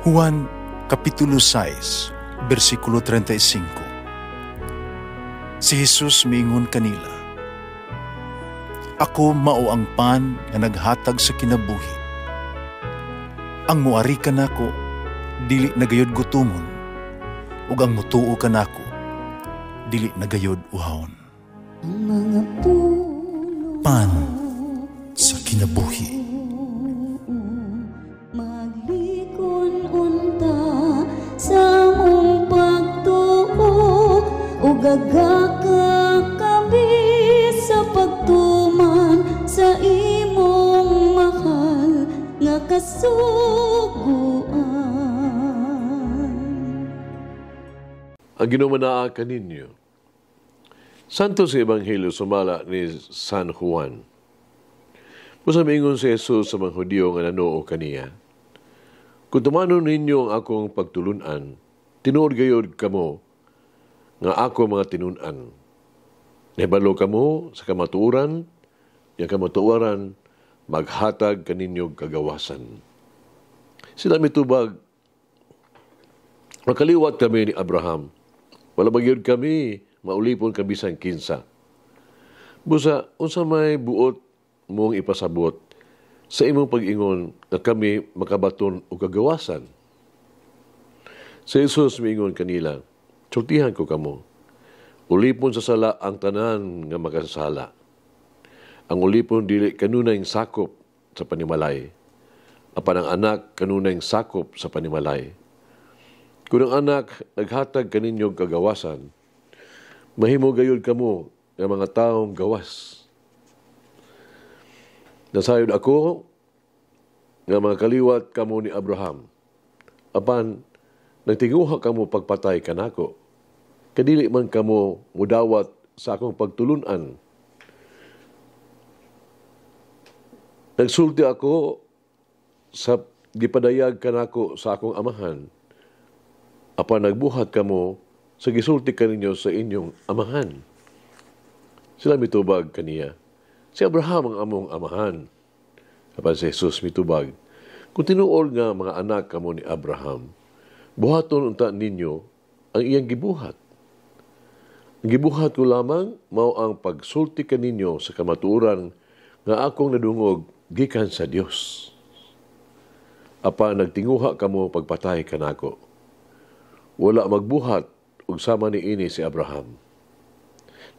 Juan Kapitulo 6, versikulo 35. Si Jesus miingon kanila, "Ako mao ang pan nga naghatag sa kinabuhi. Ang muari kanako dili nagayod gutomon, ug ang mutuo kanako dili nagayod uhawon." Ang mga puno Pan sa kinabuhi. maglikon unta sa mong pagtuo ug gagaka kami sa pagtuman sa imong mahal nga kasuguan. Ang ginumanaa kaninyo. Santo sa Ebanghelyo sumala ni San Juan. Musa mingon si Jesus sa mga Hudyo nga nanoo kaniya, "Kung tumanon ninyo ang akong pagtulunan, tinuod gayod kamo nga ako mga tinunan. Nahibalo kamo sa kamatuoran, yang kamatuoran maghatag kaninyo kagawasan." Sila mitubag, "Makaliwat kami ni Abraham, wala magyud kami maulipon kabisang kinsa. Busa, unsa may buot mong ipasabot sa imong pag-ingon na kami makabaton o kagawasan?" Si Jesus miingon kanila, "Sultihan ko kamo, ulipon sa sala ang tanan nga makasala. Ang ulipon dili kanunay sakop sa panimalay, apan ang anak kanunay sakop sa panimalay. Kung ang anak naghatag kaninyo kagawasan, mahimo gayud kamo nga mga taong gawas. Nasayod ako nga mga kaliwat kamo ni Abraham, apan nagtinguha kamo pagpatay kanako. Kadili man kamo mudawat sa akong pagtulunan. Nagsulti ako sa gipadayag kanako sa akong amahan, apan nagbuhat kamo sa gisulti kaninyo sa inyong amahan." Sila mitubag kaniya, "Si Abraham ang among amahan." Apan si Jesus mitubag, "Kung tinuol nga mga anak kamo ni Abraham, buhaton unta ninyo ang iyang gibuhat. Ang gibuhat ko lamang mao ang pagsulti kaninyo sa kamatuoran nga akong nadungog gikan sa Dios. Apan nagtinguha kamo pagpatay kanako. Wala magbuhat ug sama ni ini si Abraham.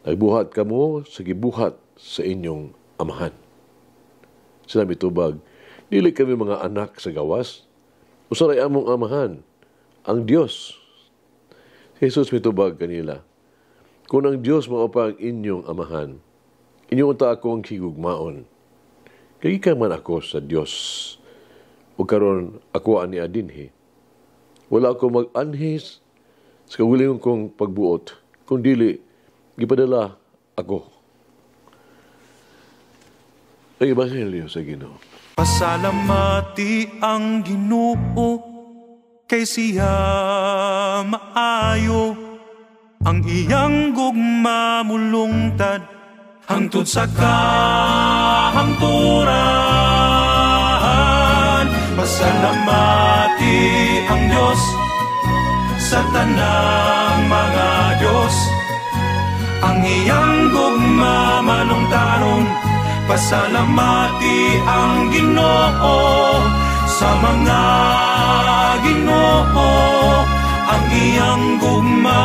Nagbuhat kamo sa gibuhat sa inyong amahan." Sila mitubag, "Dili kami mga anak sa gawas. Usaray among amahan, ang Dios." Jesus mitubag kanila, "Kung ang Dios mao pa ang inyong amahan, inyong unta ako ang higugmaon. Kay man ako sa Dios, ug karon ako ani adinhi. Wala ako mag-anhis sa kagulingon kong pagbuot, kung dili, gipadala ako." Ang Ebanghelyo sa Ginoo. Pasalamati ang Ginoo, kay siya maayo. Ang iyang gugma mulungtad, hangtod sa kahangturan. Pasalamati ang Diyos sa tanang mga Diyos, ang iyang gugma malungtaron. Pasalamati ang Ginoo sa mga Ginoo, ang iyang gugma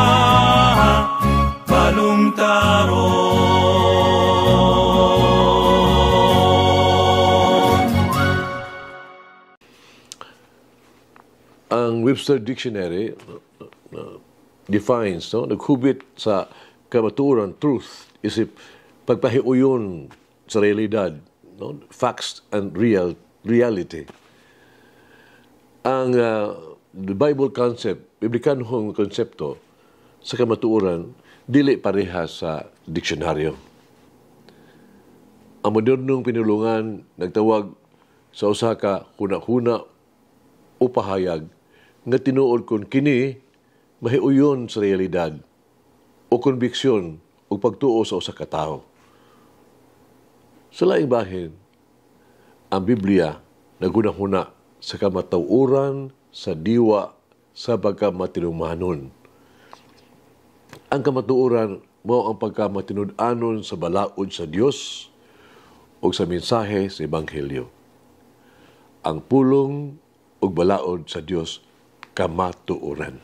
malungtaron. Ang Webster Dictionary defines, naghubit sa kamatuoran, truth, isip pagpahiuyon sa realidad, facts and reality. Ang the Bible concept, Biblikanhong konsepto sa kamatuoran, dili parehas sa diksyonaryo. Ang modernong pinulungan nagtawag sa usa ka huna-huna o pahayag nga tinuod kon kini mahiuyon sa realidad o konbiksyon o pagtuo sa usa ka tawo. Sa laing bahin, ang Biblia naghunahuna sa kamatuoran sa diwa sa pagkamatinumanon. Ang kamatuoran mao ang pagkamatinud-anon sa balaod sa Dios o sa mensahe sa Ebanghelyo. Ang pulong o balaod sa Dios kamatuoran.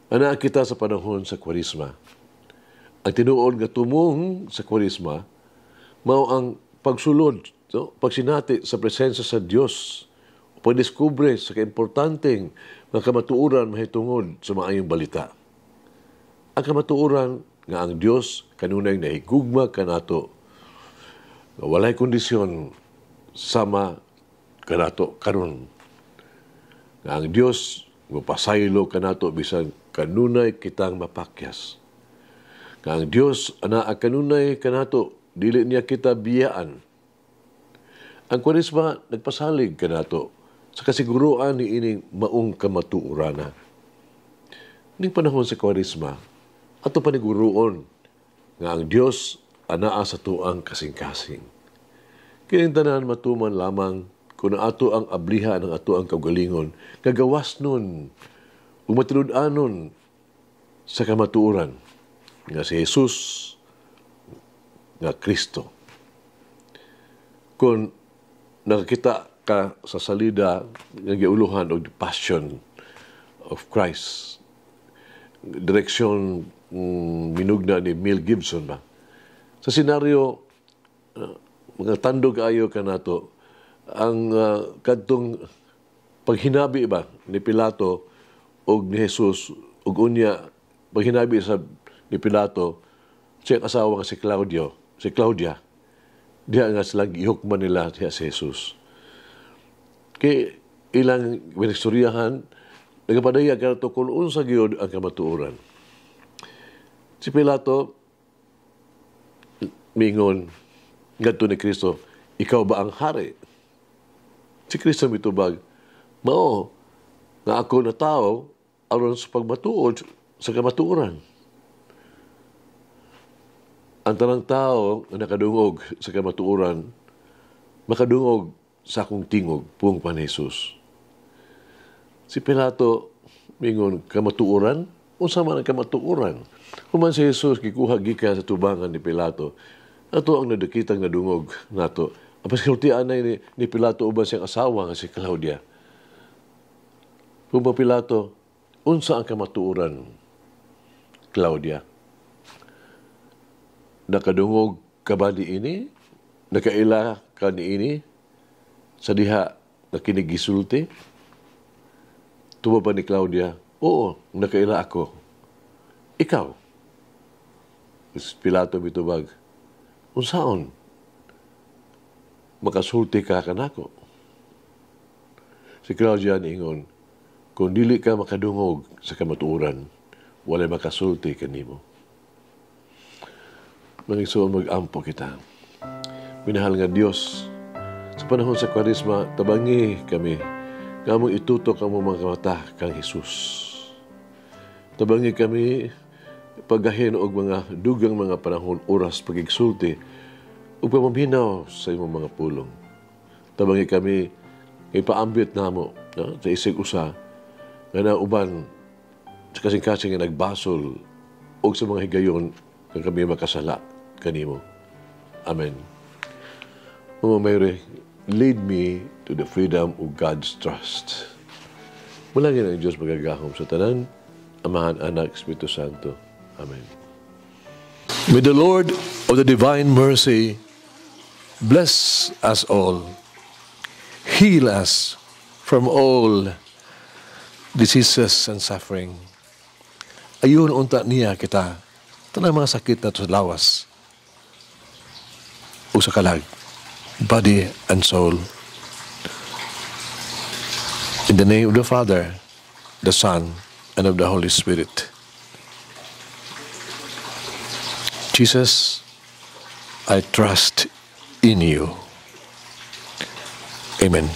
Ana kita sa panahon sa Kwaresma. Ang tinuod nga tumong sa Kwaresma mao ang pagsulod, pagsinati sa presensya sa Dios, pagdiskubre sa kaimportanteng nga kamatuoran mahitungod sa maayong balita. Ang kamatuoran nga ang Dios kanunay nahigugma kanato nga walay kondisyon sama kanato karon. Nga ang Dios mapasaylo kanato bisan kanunay kitang mapakyas. Nga ang Dios ana kanunay kanato dili niya kita biyaan. Ang Kwaresma nagpasalig kanato sa kasiguruan ni ining maong kamatuorana. Ning panahon sa Kwaresma ato paniguruon nga ang Dios anaa sa tuang kasing-kasing. Kining tanan matuman lamang kung ato ang abliha ng ato ang kaugalingon kagawas nun ug matinud-anon sa kamatuoran nga si Jesus nga Kristo. Kung nakakita ka sa salida nga giuluhan og The Passion of Christ, direksyon minugna ni Mel Gibson ba? Sa senaryo, mga tandog ayo ka nato, ang kadtong paghinabi ba ni Pilato og ni Jesus og unya paghinabi sa ni Pilato siya asawa nga si Claudia, diha nga sila gihukman nila siya si Jesus. Kay ilang winistoryahan, nagapadaya ka nato kung unsa gyud ang kamatuoran. Si Pilato, mingon, ngadto ni Kristo, ikaw ba ang hari? Si Kristo mitubag, mao, nga ako na tao, aron sa pagmatuod sa kamatuoran. Ang tanang tao na nakadungog sa kamatuoran, makadungog sa akong tingog, puong pan Jesus. Si Pilato, mingon, kamatuoran? Unsa man ang kamatuoran? Human si Jesus gikuha gikan sa tubangan ni Pilato. Ato ang nadakitang nadungog nato. Apas kinultian na ni Pilato uban siyang asawa nga si Claudia. Pumpa Pilato, unsa ang kamatuoran, Claudia? Nakadungog ka ba ni ini? Nakaila ka ni ini? Sa diha na kinigisulti? Tuba ba ni Claudia? Oo, nakaila ako. Ikaw? Pilato mitubag, unsaon? Makasulti ka kanako. Si Claudia niingon, kung dili ka makadungog sa kamatuoran, wala makasulti kanimo. Mangisod mag-ampo kita. Minahal nga Dios, sa panahon sa Kwaresma, tabangi kami, kamong itutok ang mga mata kang Jesus. Tabangi kami, paggahin og mga dugang mga panahon, oras, pagigsulti, ug pamaminaw sa imong mga pulong. Tabangi kami, ipaambit namo sa isig usa, nga na uban sa kasing-kasing nga nagbasol og sa mga higayon nga kami makasala kanimo. Amen. Mama Mary, lead me to the freedom of God's trust. Mulangin ang Diyos magagahom sa tanan, Amahan, Anak, Espiritu Santo. Amen. May the Lord of the divine mercy bless us all, heal us from all diseases and suffering. Ayun unta niya kita, tanang mga sakit na sa lawas o sa kalag, body and soul. In the name of the Father, the Son, and of the Holy Spirit. Jesus, I trust in you. Amen.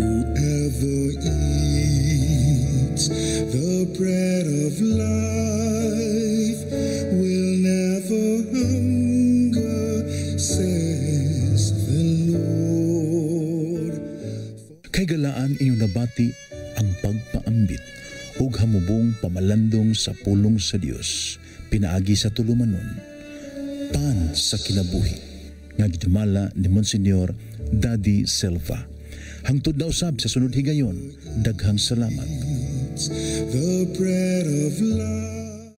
Whoever eats the bread of life will never hunger, says the Lord. Kay galaan inyong nabati ang pagpaambit ug hamubong pamalandong sa pulong sa Dios pinaagi sa tulumanon. Pan sa kinabuhi nga gidumala ni Monsignor Daddy Silva. Hangtod na usab sa sunod higayon, daghang salamat. The bread of life.